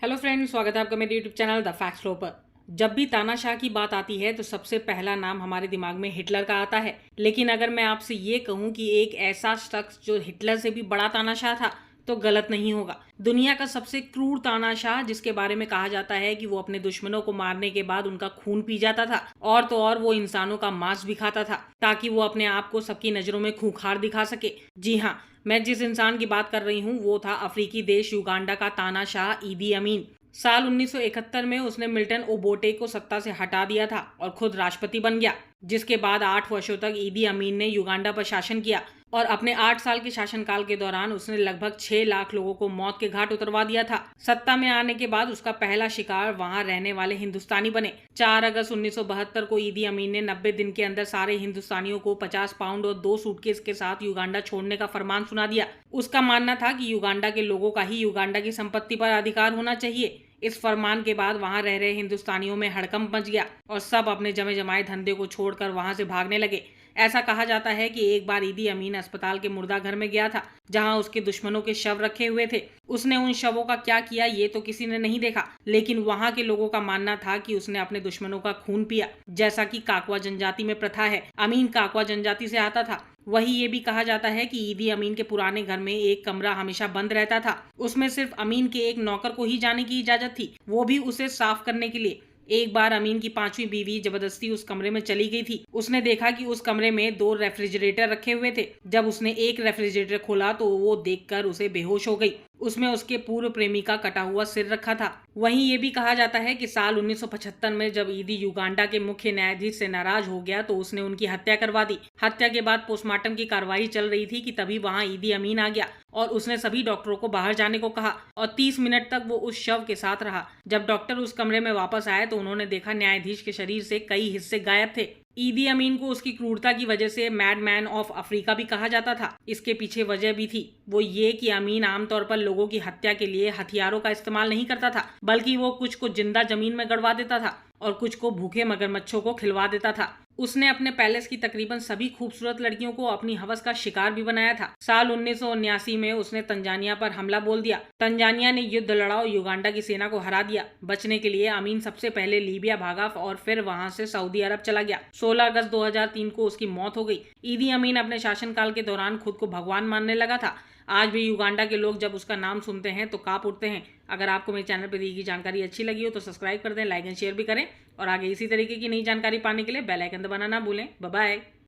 Hello friends, स्वागत है आपका मेरे YouTube channel the fact flow पर। जब भी तानाशाह की बात आती है तो सबसे पहला नाम हमारे दिमाग में हिटलर का आता है। लेकिन अगर मैं आपसे ये कहूँ कि एक ऐसा शख्स जो हिटलर से भी बड़ा तानाशाह था तो गलत नहीं होगा। दुनिया का सबसे क्रूर तानाशाह, जिसके बारे में कहा जाता है कि वो अपने दुश्मनों को मारने के बाद उनका खून पी जाता था और तो और वो इंसानों का मांस भी खाता था ताकि वो अपने आप को सबकी नजरों में खूंखार दिखा सके। जी हाँ, मैं जिस इंसान की बात कर रही हूँ वो था अफ्रीकी देश युगांडा का तानाशाह ईदी अमीन। साल 1971 में उसने मिल्टन ओबोटे को सत्ता से हटा दिया था और खुद राष्ट्रपति बन गया, जिसके बाद 8 वर्षों तक ईदी अमीन ने युगांडा पर शासन किया और अपने 8 साल के शासनकाल के दौरान उसने लगभग 6 लाख लोगों को मौत के घाट उतरवा दिया था। सत्ता में आने के बाद उसका पहला शिकार वहां रहने वाले हिंदुस्तानी बने। 4 अगस्त 1972 को ईदी अमीन ने 90 दिन के अंदर सारे हिंदुस्तानियों को 50 पाउंड और 2 सूटकेस के साथ युगांडा छोड़ने का फरमान सुना दिया। उसका मानना था कि युगांडा के लोगों का ही युगांडा की संपत्ति पर अधिकार होना चाहिए। इस फरमान के बाद वहां रह रहे हिंदुस्तानियों में हड़कंप मच गया और सब अपने जमे जमाए धंधे को छोड़कर वहां से भागने लगे। ऐसा कहा जाता है कि एक बार ईदी अमीन अस्पताल के मुर्दा घर में गया था जहां उसके दुश्मनों के शव रखे हुए थे। उसने उन शवों का क्या किया ये तो किसी ने नहीं देखा, लेकिन वहां के लोगों का मानना था कि उसने अपने दुश्मनों का खून पिया, जैसा कि काकवा जनजाति में प्रथा है। अमीन काकवा जनजाति से आता था। वही ये भी कहा जाता है कि ईदी अमीन के पुराने घर में एक कमरा हमेशा बंद रहता था। उसमें सिर्फ अमीन के एक नौकर को ही जाने की इजाजत थी, वो भी उसे साफ करने के लिए। एक बार अमीन की 5वीं बीवी जबरदस्ती उस कमरे में चली गई थी। उसने देखा कि उस कमरे में 2 रेफ्रिजरेटर रखे हुए थे। जब उसने एक रेफ्रिजरेटर खोला तो वो देखकर उसे बेहोश हो गई। उसमें उसके पूर्व प्रेमी का कटा हुआ सिर रखा था। वहीं ये भी कहा जाता है कि साल 1975 में जब ईदी युगांडा के मुख्य न्यायाधीश से नाराज हो गया तो उसने उनकी हत्या करवा दी। हत्या के बाद पोस्टमार्टम की कार्रवाई चल रही थी कि तभी वहां ईदी अमीन आ गया और उसने सभी डॉक्टरों को बाहर जाने को कहा और 30 मिनट तक वो उस शव के साथ रहा। जब डॉक्टर उस कमरे में वापस आए तो उन्होंने देखा न्यायाधीश के शरीर से कई हिस्से गायब थे। ईदी अमीन को उसकी क्रूरता की वजह से मैड मैन ऑफ अफ्रीका भी कहा जाता था। इसके पीछे वजह भी थी, वो ये कि अमीन आमतौर पर लोगों की हत्या के लिए हथियारों का इस्तेमाल नहीं करता था, बल्कि वो कुछ को जिंदा जमीन में गड़वा देता था और कुछ को भूखे मगरमच्छों को खिलवा देता था। उसने अपने पैलेस की तकरीबन सभी खूबसूरत लड़कियों को अपनी हवस का शिकार भी बनाया था। साल 1979 में उसने तंजानिया पर हमला बोल दिया। तंजानिया ने युद्ध लड़ा और युगांडा की सेना को हरा दिया। बचने के लिए अमीन सबसे पहले लीबिया भागा और फिर वहां से सऊदी अरब चला गया। 16 अगस्त 2003 को उसकी मौत हो गई। ईदी अमीन अपने शासनकाल के दौरान खुद को भगवान मानने लगा था। आज भी युगांडा के लोग जब उसका नाम सुनते हैं तो कांप उठते हैं। अगर आपको मेरे चैनल पर दी गई जानकारी अच्छी लगी हो तो सब्सक्राइब कर दें, लाइक एंड शेयर भी करें और आगे इसी तरीके की नई जानकारी पाने के लिए बेल आइकन दबाना ना भूलें। Bye bye.